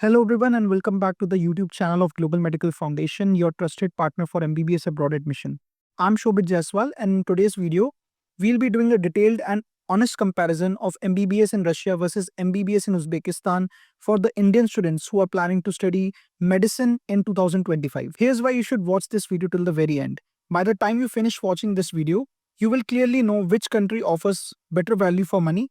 Hello, everyone, and welcome back to the YouTube channel of Global Medical Foundation, your trusted partner for MBBS abroad admission. I'm Shobhit Jayaswal, and in today's video, we'll be doing a detailed and honest comparison of MBBS in Russia versus MBBS in Uzbekistan for the Indian students who are planning to study medicine in 2025. Here's why you should watch this video till the very end. By the time you finish watching this video, you will clearly know which country offers better value for money,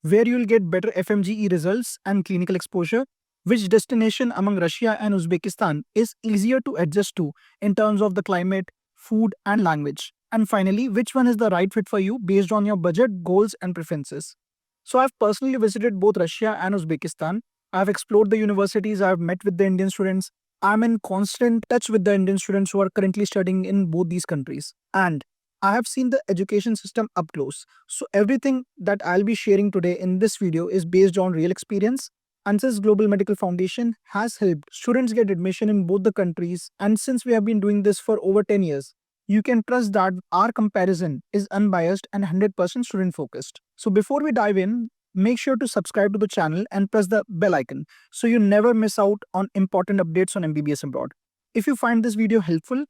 where you'll get better FMGE results and clinical exposure, which destination among Russia and Uzbekistan is easier to adjust to in terms of the climate, food, and language. And finally, which one is the right fit for you based on your budget, goals, and preferences. So, I've personally visited both Russia and Uzbekistan. I've explored the universities, I've met with the Indian students. I'm in constant touch with the Indian students who are currently studying in both these countries. And I have seen the education system up close. So, everything that I'll be sharing today in this video is based on real experience. And since Global Medical Foundation has helped students get admission in both the countries, and since we have been doing this for over 10 years, you can trust that our comparison is unbiased and 100% student focused. So before we dive in, make sure to subscribe to the channel and press the bell icon so you never miss out on important updates on MBBS abroad. If you find this video helpful,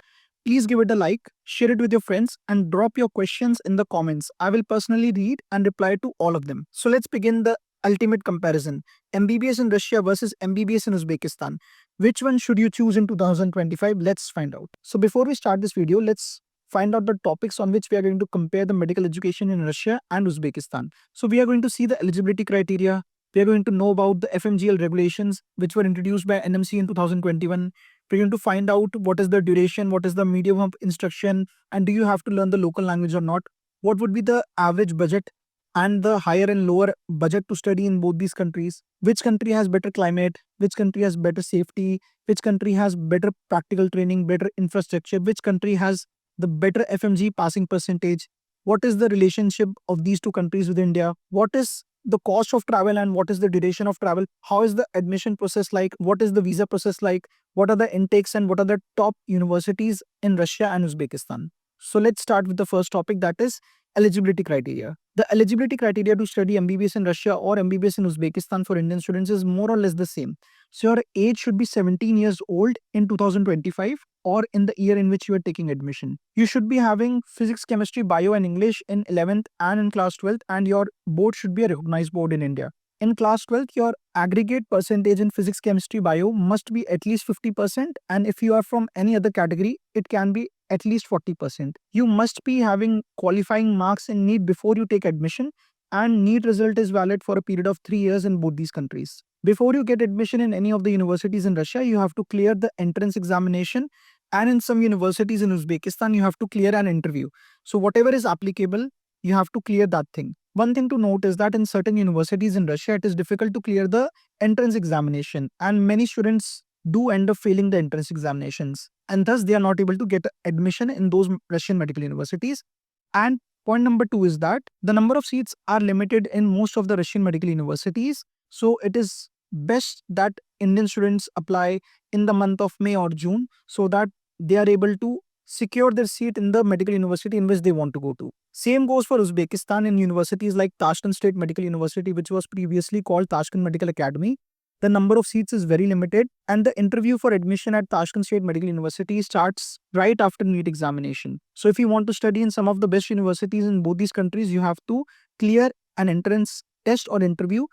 please give it a like, share it with your friends, and drop your questions in the comments. I will personally read and reply to all of them. So let's begin the ultimate comparison. MBBS in Russia versus MBBS in Uzbekistan. Which one should you choose in 2025? Let's find out. So before we start this video, let's find out the topics on which we are going to compare the medical education in Russia and Uzbekistan. So we are going to see the eligibility criteria. We are going to know about the FMGL regulations which were introduced by NMC in 2021. We're going to find out what is the duration, what is the medium of instruction, and do you have to learn the local language or not? What would be the average budget and the higher and lower budget to study in both these countries, which country has better climate, which country has better safety, which country has better practical training, better infrastructure, which country has the better FMG passing percentage, what is the relationship of these two countries with India, what is the cost of travel and what is the duration of travel, how is the admission process like, what is the visa process like, what are the intakes and what are the top universities in Russia and Uzbekistan. So let's start with the first topic, that is eligibility criteria. The eligibility criteria to study MBBS in Russia or MBBS in Uzbekistan for Indian students is more or less the same. So your age should be 17 years old in 2025 or in the year in which you are taking admission. You should be having physics, chemistry, bio and English in 11th and in class 12th, and your board should be a recognized board in India. In class 12th, your aggregate percentage in physics, chemistry, bio must be at least 50%, and if you are from any other category, it can be at least 40%. You must be having qualifying marks in NEET before you take admission, and NEET result is valid for a period of 3 years in both these countries. Before you get admission in any of the universities in Russia, you have to clear the entrance examination, and in some universities in Uzbekistan, you have to clear an interview. So whatever is applicable, you have to clear that thing. One thing to note is that in certain universities in Russia, it is difficult to clear the entrance examination, and many students do end up failing the entrance examinations, and thus they are not able to get admission in those Russian medical universities. And point number 2 is that the number of seats are limited in most of the Russian medical universities. So it is best that Indian students apply in the month of May or June so that they are able to secure their seat in the medical university in which they want to go to. Same goes for Uzbekistan in universities like Tashkent State Medical University, which was previously called Tashkent Medical Academy. The number of seats is very limited, and the interview for admission at Tashkent State Medical University starts right after NEET examination. So if you want to study in some of the best universities in both these countries, you have to clear an entrance test or interview,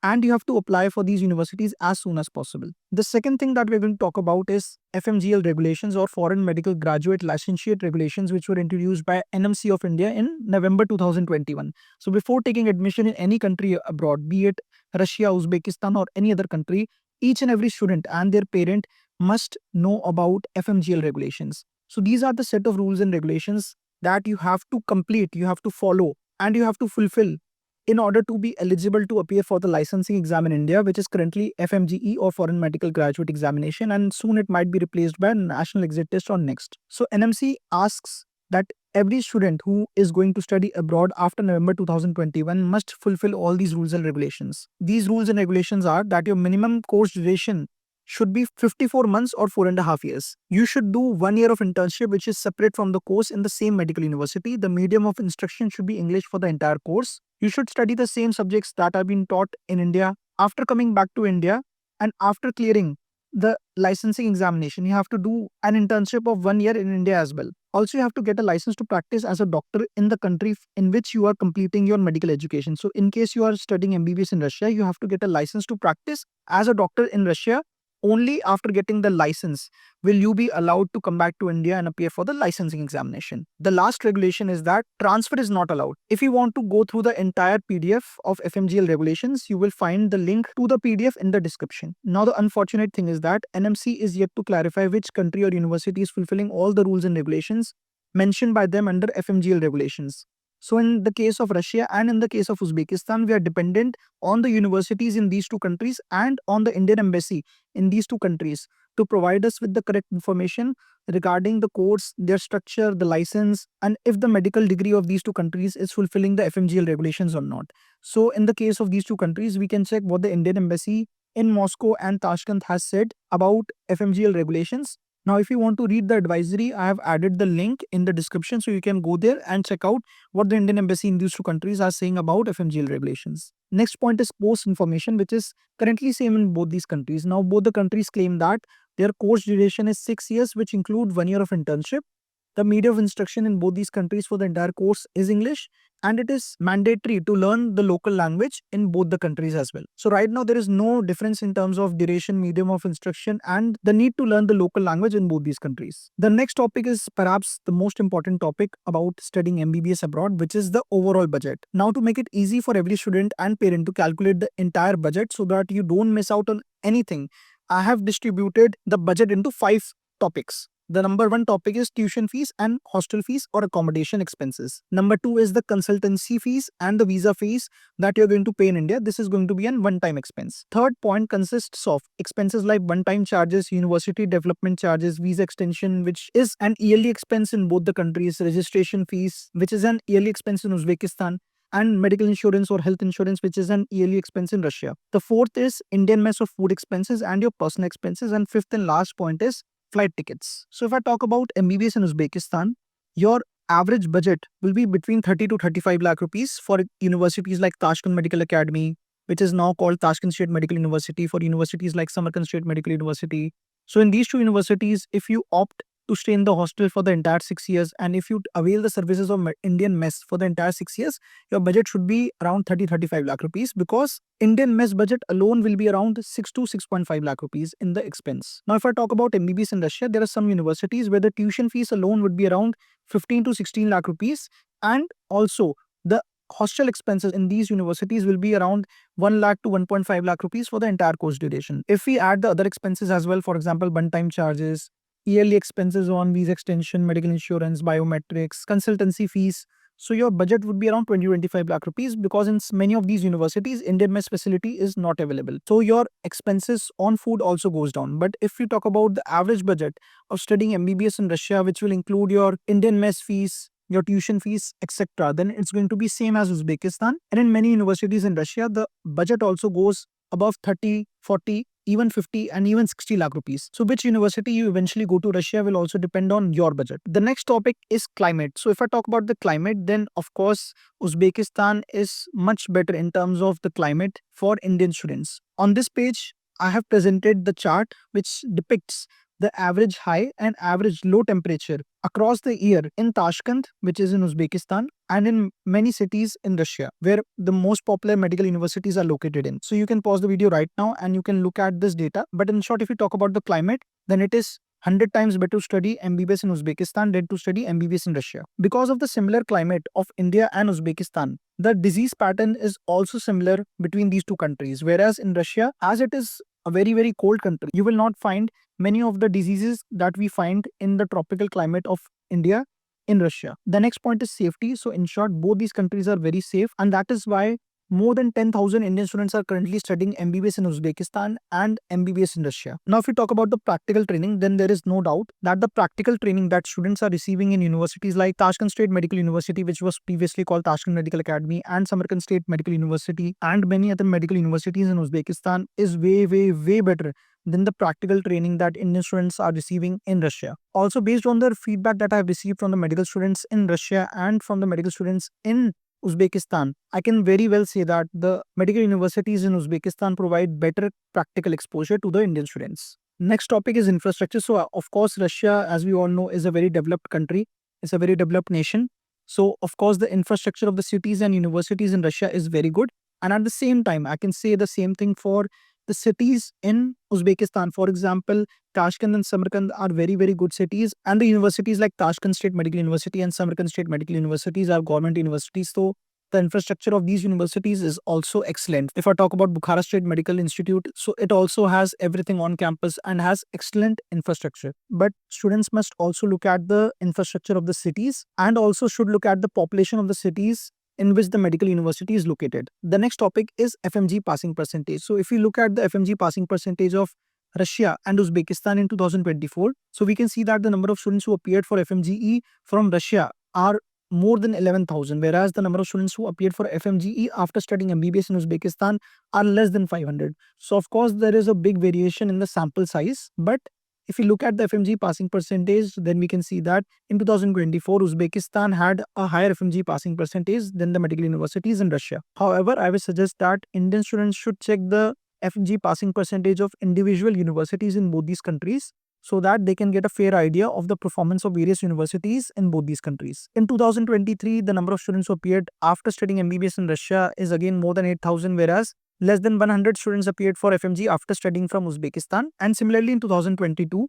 and you have to apply for these universities as soon as possible. The second thing that we're going to talk about is FMGL regulations, or Foreign Medical Graduate Licentiate regulations, which were introduced by NMC of India in November 2021. So before taking admission in any country abroad, be it Russia, Uzbekistan or any other country, each and every student and their parent must know about FMGL regulations. So these are the set of rules and regulations that you have to complete, you have to follow, and you have to fulfill in order to be eligible to appear for the licensing exam in India, which is currently FMGE or Foreign Medical Graduate Examination, and soon it might be replaced by National Exit Test or NEXT. So NMC asks that every student who is going to study abroad after November 2021 must fulfill all these rules and regulations. These rules and regulations are that your minimum course duration should be 54 months or 4.5 years. You should do 1 year of internship, which is separate from the course in the same medical university. The medium of instruction should be English for the entire course. You should study the same subjects that are being taught in India. After coming back to India, And after clearing the licensing examination, you have to do an internship of 1 year in India as well. Also, you have to get a license to practice as a doctor in the country in which you are completing your medical education. So, in case you are studying MBBS in Russia, you have to get a license to practice as a doctor in Russia. Only after getting the license will you be allowed to come back to India and appear for the licensing examination. The last regulation is that transfer is not allowed. If you want to go through the entire PDF of FMGL regulations, you will find the link to the PDF in the description. Now, the unfortunate thing is that NMC is yet to clarify which country or university is fulfilling all the rules and regulations mentioned by them under FMGL regulations. So, in the case of Russia and in the case of Uzbekistan, we are dependent on the universities in these two countries and on the Indian embassy in these two countries to provide us with the correct information regarding the course, their structure, the license, and if the medical degree of these two countries is fulfilling the FMGL regulations or not. So, in the case of these two countries, we can check what the Indian embassy in Moscow and Tashkent has said about FMGL regulations. Now, if you want to read the advisory, I have added the link in the description so you can go there and check out what the Indian embassy in these two countries are saying about FMGL regulations. Next point is post information, which is currently same in both these countries. Now, both the countries claim that their course duration is 6 years, which include 1 year of internship. The medium of instruction in both these countries for the entire course is English, and it is mandatory to learn the local language in both the countries as well. So right now there is no difference in terms of duration, medium of instruction, and the need to learn the local language in both these countries. The next topic is perhaps the most important topic about studying MBBS abroad, which is the overall budget. Now, to make it easy for every student and parent to calculate the entire budget so that you don't miss out on anything, I have distributed the budget into 5 topics. The number 1 topic is tuition fees and hostel fees or accommodation expenses. Number 2 is the consultancy fees and the visa fees that you're going to pay in India. This is going to be an one-time expense. Third point consists of expenses like one-time charges, university development charges, visa extension, which is an yearly expense in both the countries, registration fees, which is an yearly expense in Uzbekistan, and medical insurance or health insurance, which is an yearly expense in Russia. The fourth is Indian mess of food expenses and your personal expenses. And fifth and last point is flight tickets. So if I talk about MBBS in Uzbekistan, your average budget will be between 30 to 35 lakh rupees for universities like Tashkent Medical Academy, which is now called Tashkent State Medical University, for universities like Samarkand State Medical University. So in these two universities, if you opt to stay in the hostel for the entire 6 years, and if you avail the services of Indian mess for the entire 6 years, your budget should be around 30-35 lakh rupees, because Indian mess budget alone will be around 6 to 6.5 lakh rupees in the expense. Now, if I talk about MBBS in Russia, there are some universities where the tuition fees alone would be around 15 to 16 lakh rupees, and also the hostel expenses in these universities will be around 1 lakh to 1.5 lakh rupees for the entire course duration. If we add the other expenses as well, for example, one-time charges, yearly expenses on visa extension, medical insurance, biometrics, consultancy fees, so your budget would be around 20-25 lakh rupees, because in many of these universities, Indian mess facility is not available. So your expenses on food also goes down. But if you talk about the average budget of studying MBBS in Russia, which will include your Indian mess fees, your tuition fees, etc., then it's going to be same as Uzbekistan. And in many universities in Russia, the budget also goes above 30, 40, even 50 and even 60 lakh rupees. So which university you eventually go to Russia will also depend on your budget. The next topic is climate. So if I talk about the climate, then of course Uzbekistan is much better in terms of the climate for Indian students. On this page, I have presented the chart which depicts the average high and average low temperature across the year in Tashkent, which is in Uzbekistan, and in many cities in Russia, where the most popular medical universities are located in. So you can pause the video right now and you can look at this data. But in short, if you talk about the climate, then it is 100 times better to study MBBS in Uzbekistan than to study MBBS in Russia. Because of the similar climate of India and Uzbekistan, the disease pattern is also similar between these two countries. Whereas in Russia, as it is a very cold country, you will not find many of the diseases that we find in the tropical climate of India in Russia. The next point is safety. So in short, both these countries are very safe, and that is why more than 10,000 Indian students are currently studying MBBS in Uzbekistan and MBBS in Russia. Now, if we talk about the practical training, then there is no doubt that the practical training that students are receiving in universities like Tashkent State Medical University, which was previously called Tashkent Medical Academy, and Samarkand State Medical University, and many other medical universities in Uzbekistan is way better than the practical training that Indian students are receiving in Russia. Also, based on the feedback that I have received from the medical students in Russia and from the medical students in Uzbekistan, I can very well say that the medical universities in Uzbekistan provide better practical exposure to the Indian students. Next topic is infrastructure. So, of course, Russia, as we all know, is a very developed country. It's a very developed nation. So, of course, the infrastructure of the cities and universities in Russia is very good. And at the same time, I can say the same thing for the cities in Uzbekistan. For example, Tashkent and Samarkand are very, very good cities. And the universities like Tashkent State Medical University and Samarkand State Medical Universities are government universities. So, the infrastructure of these universities is also excellent. If I talk about Bukhara State Medical Institute, so it also has everything on campus and has excellent infrastructure. But students must also look at the infrastructure of the cities and also should look at the population of the cities in which the medical university is located. The next topic is FMG passing percentage. So if you look at the FMG passing percentage of Russia and Uzbekistan in 2024, so we can see that the number of students who appeared for FMGE from Russia are more than 11,000, whereas the number of students who appeared for FMGE after studying MBBS in Uzbekistan are less than 500. So, of course, there is a big variation in the sample size. But if you look at the FMG passing percentage, then we can see that in 2024, Uzbekistan had a higher FMG passing percentage than the medical universities in Russia. However, I would suggest that Indian students should check the FMG passing percentage of individual universities in both these countries so that they can get a fair idea of the performance of various universities in both these countries. In 2023, the number of students who appeared after studying MBBS in Russia is again more than 8,000, whereas less than 100 students appeared for FMG after studying from Uzbekistan. And similarly, in 2022,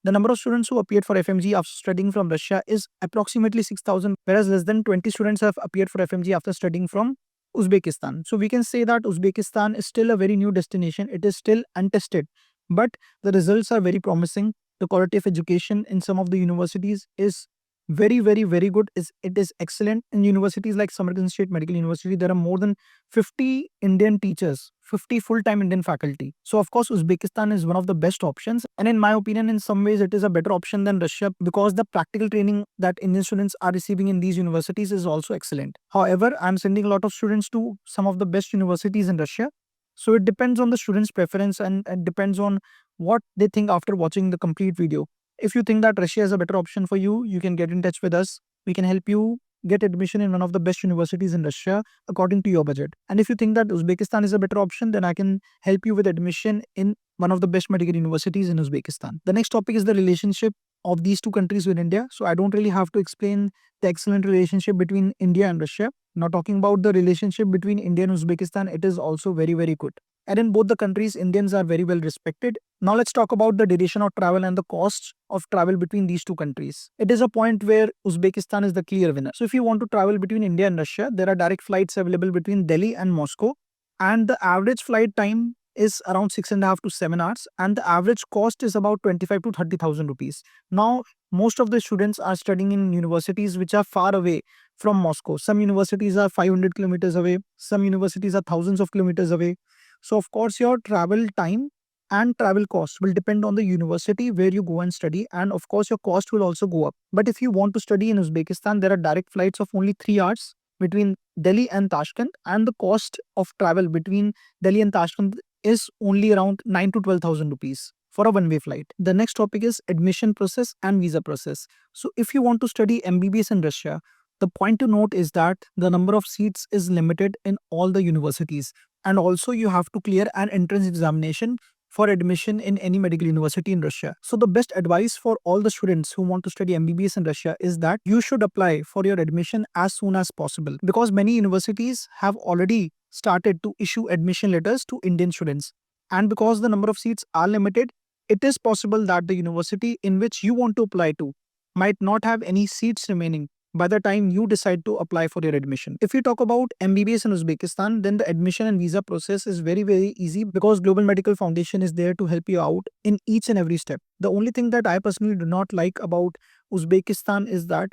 the number of students who appeared for FMG after studying from Russia is approximately 6,000, whereas less than 20 students have appeared for FMG after studying from Uzbekistan. So we can say that Uzbekistan is still a very new destination. It is still untested, but the results are very promising. The quality of education in some of the universities is very, very, very good. It is excellent. In universities like Samarkand State Medical University, there are more than 50 Indian teachers, 50 full-time Indian faculty. So, of course, Uzbekistan is one of the best options. And in my opinion, in some ways, it is a better option than Russia because the practical training that Indian students are receiving in these universities is also excellent. However, I'm sending a lot of students to some of the best universities in Russia. So it depends on the student's preference and it depends on what they think after watching the complete video. If you think that Russia is a better option for you, you can get in touch with us. We can help you get admission in one of the best universities in Russia according to your budget. And if you think that Uzbekistan is a better option, then I can help you with admission in one of the best medical universities in Uzbekistan. The next topic is the relationship of these two countries with India. So I don't really have to explain the excellent relationship between India and Russia. Now talking about the relationship between India and Uzbekistan, it is also very, very good. And in both the countries, Indians are very well respected. Now let's talk about the duration of travel and the cost of travel between these two countries. It is a point where Uzbekistan is the clear winner. So if you want to travel between India and Russia, there are direct flights available between Delhi and Moscow. And the average flight time is around 6.5 to 7 hours. And the average cost is about 25 to 30,000 rupees. Now, most of the students are studying in universities which are far away from Moscow. Some universities are 500 kilometers away. Some universities are thousands of kilometers away. So, of course, your travel time and travel cost will depend on the university where you go and study. And of course, your cost will also go up. But if you want to study in Uzbekistan, there are direct flights of only 3 hours between Delhi and Tashkent. And the cost of travel between Delhi and Tashkent is only around 9 to 12,000 rupees for a one-way flight. The next topic is admission process and visa process. So if you want to study MBBS in Russia, the point to note is that the number of seats is limited in all the universities. And also you have to clear an entrance examination for admission in any medical university in Russia. So the best advice for all the students who want to study MBBS in Russia is that you should apply for your admission as soon as possible because many universities have already started to issue admission letters to Indian students. And because the number of seats are limited, it is possible that the university in which you want to apply to might not have any seats remaining by the time you decide to apply for your admission. If you talk about MBBS in Uzbekistan, then the admission and visa process is very, very easy because Global Medical Foundation is there to help you out in each and every step. The only thing that I personally do not like about Uzbekistan is that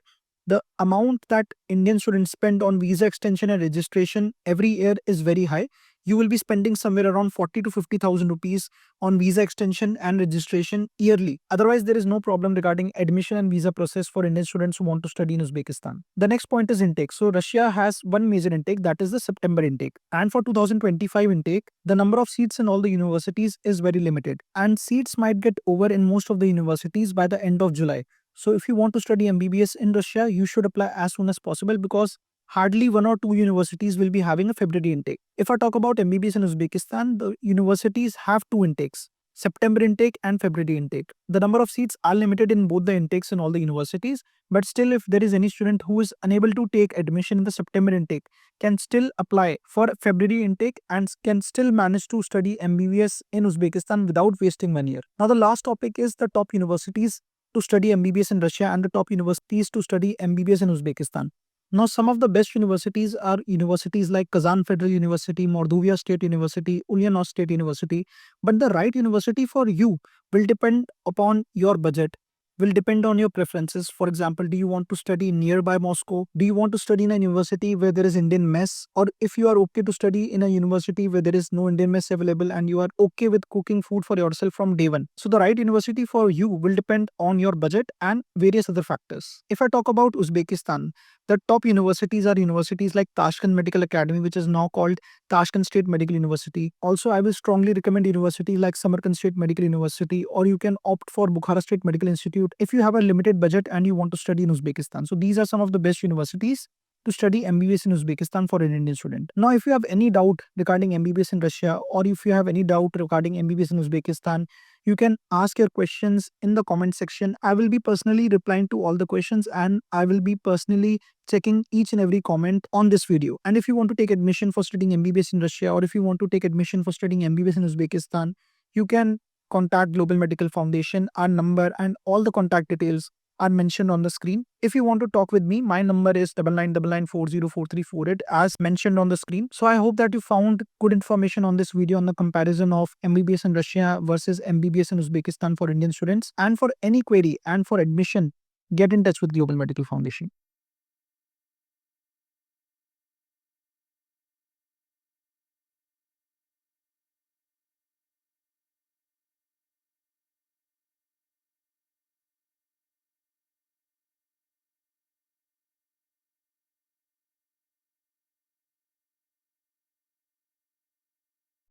the amount that Indian students spend on visa extension and registration every year is very high. You will be spending somewhere around 40 to 50,000 rupees on visa extension and registration yearly. Otherwise, there is no problem regarding admission and visa process for Indian students who want to study in Uzbekistan. The next point is intake. So Russia has one major intake, that is the September intake. And for 2025 intake, the number of seats in all the universities is very limited. And seats might get over in most of the universities by the end of July. So if you want to study MBBS in Russia, you should apply as soon as possible because hardly one or two universities will be having a February intake. If I talk about MBBS in Uzbekistan, the universities have two intakes, September intake and February intake. The number of seats are limited in both the intakes in all the universities, but still if there is any student who is unable to take admission in the September intake, can still apply for February intake and can still manage to study MBBS in Uzbekistan without wasting 1 year. Now the last topic is the top universities to study MBBS in Russia and the top universities to study MBBS in Uzbekistan. Now, some of the best universities are universities like Kazan Federal University, Mordovia State University, Ulyanovsk State University. But the right university for you will depend upon your budget, will depend on your preferences. For example, do you want to study nearby Moscow? Do you want to study in a university where there is Indian mess? Or if you are okay to study in a university where there is no Indian mess available and you are okay with cooking food for yourself from day one. So the right university for you will depend on your budget and various other factors. If I talk about Uzbekistan, the top universities are universities like Tashkent Medical Academy, which is now called Tashkent State Medical University. Also, I will strongly recommend university like Samarkand State Medical University, or you can opt for Bukhara State Medical Institute if you have a limited budget and you want to study in Uzbekistan. So these are some of the best universities to study MBBS in Uzbekistan for an Indian student. Now, if you have any doubt regarding MBBS in Russia, or if you have any doubt regarding MBBS in Uzbekistan, you can ask your questions in the comment section. I will be personally replying to all the questions and I will be personally checking each and every comment on this video. And if you want to take admission for studying MBBS in Russia, or if you want to take admission for studying MBBS in Uzbekistan, you can contact Global Medical Foundation. Our number and all the contact details are mentioned on the screen. If you want to talk with me, my number is 9999404348 as mentioned on the screen. So I hope that you found good information on this video on the comparison of MBBS in Russia versus MBBS in Uzbekistan for Indian students. And for any query and for admission, get in touch with Global Medical Foundation.